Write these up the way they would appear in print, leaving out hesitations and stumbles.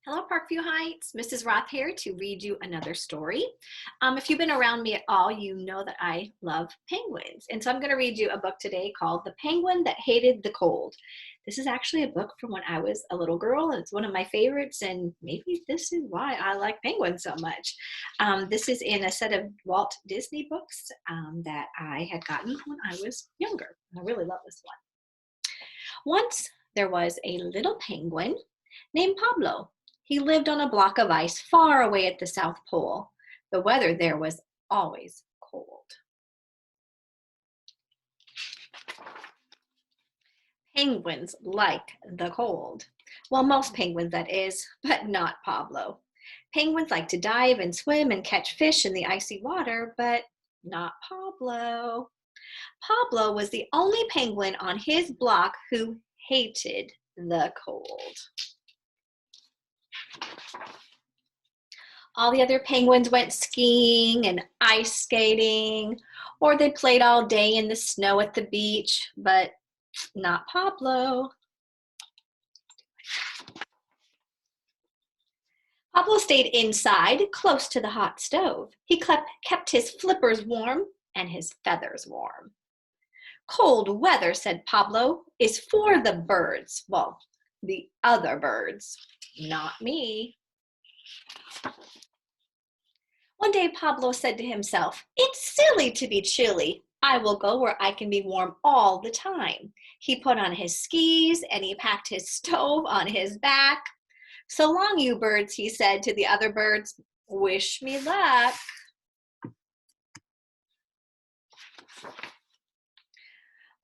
Hello, Parkview Heights. Mrs. Roth here to read you another story. If you've been around me at all, you know that I love penguins. And so I'm going to read you a book today called The Penguin That Hated the Cold. This is actually a book from when I was a little girl, and it's one of my favorites, and maybe this is why I like penguins so much. This is in a set of Walt Disney books that I had gotten when I was younger. I really love this one. Once there was a little penguin named Pablo. He lived on a block of ice far away at the South Pole. The weather there was always cold. Penguins like the cold. Well, most penguins, that is, but not Pablo. Penguins like to dive and swim and catch fish in the icy water, but not Pablo. Pablo was the only penguin on his block who hated the cold. All the other penguins went skiing and ice skating, or they played all day in the snow at the beach, but not Pablo. Pablo stayed inside, close to the hot stove. He kept his flippers warm and his feathers warm. Cold weather, said Pablo, is for the birds. Well, the other birds, not me. One day Pablo said to himself, "It's silly to be chilly. I will go where I can be warm all the time." He put on his skis and he packed his stove on his back. "So long, you birds," he said to the other birds. "Wish me luck."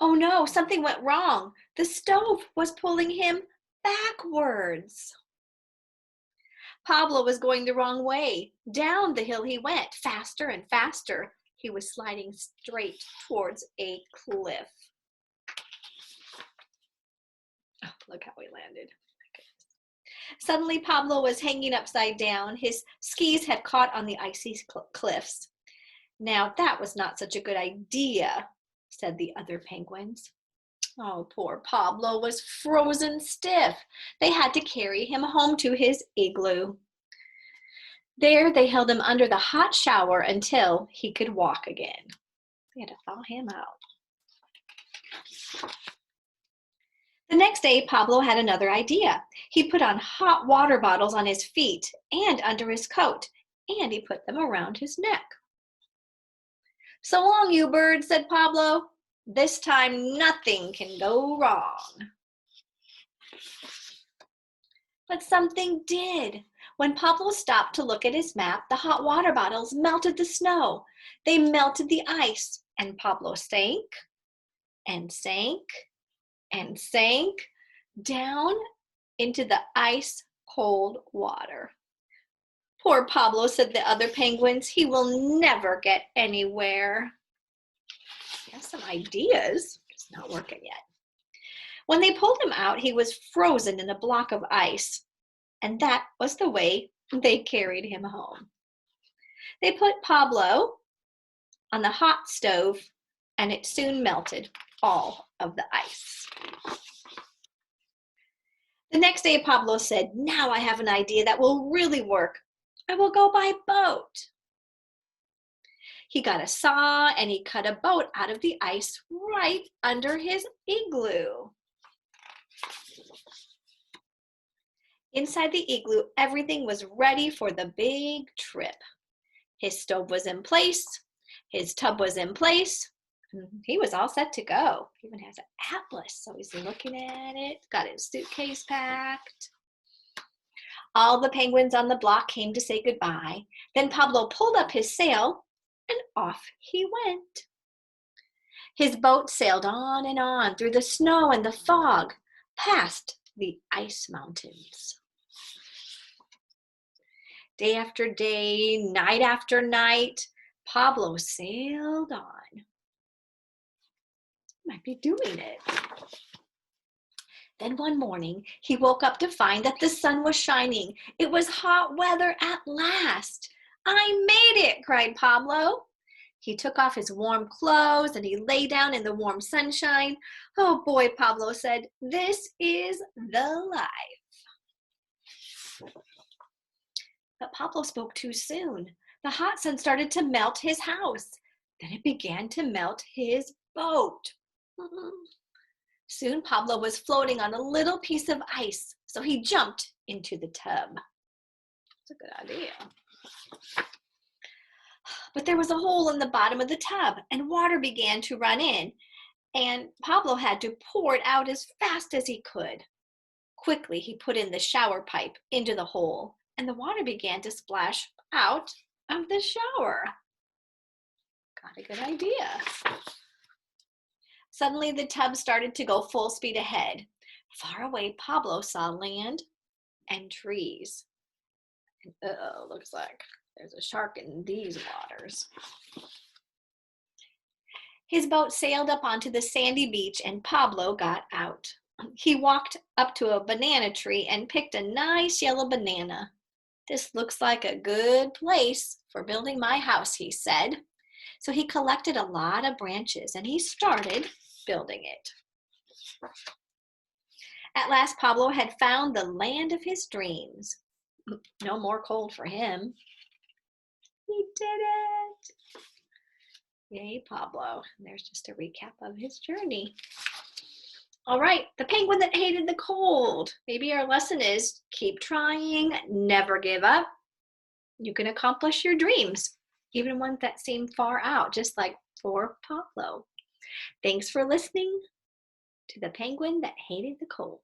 Oh no, something went wrong. The stove was pulling him backwards. Pablo was going the wrong way. Down the hill he went, faster and faster. He was sliding straight towards a cliff. Oh, look how he landed. Suddenly, Pablo was hanging upside down. His skis had caught on the icy cliffs. "Now, that was not such a good idea," said the other penguins. Oh, poor Pablo was frozen stiff. They had to carry him home to his igloo. There they held him under the hot shower until he could walk again. They had to thaw him out. The next day, Pablo had another idea. He put on hot water bottles on his feet and under his coat, and he put them around his neck. "So long, you birds," said Pablo. "This time nothing can go wrong." But something did. When Pablo stopped to look at his map, the hot water bottles melted the snow. They melted the ice, and Pablo sank and sank and sank down into the ice-cold water. "Poor Pablo," said the other penguins. "He will never get anywhere." He has some ideas, just not working yet. When they pulled him out, he was frozen in a block of ice, and that was the way they carried him home. They put Pablo on the hot stove, and it soon melted all of the ice. The next day, Pablo said, "Now I have an idea that will really work. I will go by boat." He got a saw and he cut a boat out of the ice right under his igloo. Inside the igloo, everything was ready for the big trip. His stove was in place. His tub was in place. He was all set to go. He even has an atlas, so he's looking at it. Got his suitcase packed. All the penguins on the block came to say goodbye. Then Pablo pulled up his sail, and off he went. His boat sailed on through the snow and the fog, past the ice mountains. Day after day, night after night, Pablo sailed on. Might be doing it. Then one morning, he woke up to find that the sun was shining. It was hot weather at last. "I made it," cried Pablo. He took off his warm clothes and he lay down in the warm sunshine. "Oh boy," Pablo said, "this is the life." But Pablo spoke too soon. The hot sun started to melt his house. Then it began to melt his boat. Soon Pablo was floating on a little piece of ice, so he jumped into the tub. That's a good idea. But there was a hole in the bottom of the tub, and water began to run in, and Pablo had to pour it out as fast as he could. Quickly, he put in the shower pipe into the hole, and the water began to splash out of the shower. Got a good idea. Suddenly, the tub started to go full speed ahead. Far away, Pablo saw land and trees. And looks like there's a shark in these waters. His boat sailed up onto the sandy beach, and Pablo got out. He walked up to a banana tree and picked a nice yellow banana. "This looks like a good place for building my house," he said. So he collected a lot of branches and he started building it. At last, Pablo had found the land of his dreams. No more cold for him. He did it. Yay, Pablo. And there's just a recap of his journey. All right, the penguin that hated the cold. Maybe our lesson is keep trying, never give up. You can accomplish your dreams, even ones that seem far out, just like for Pablo. Thanks for listening to The Penguin That Hated the Cold.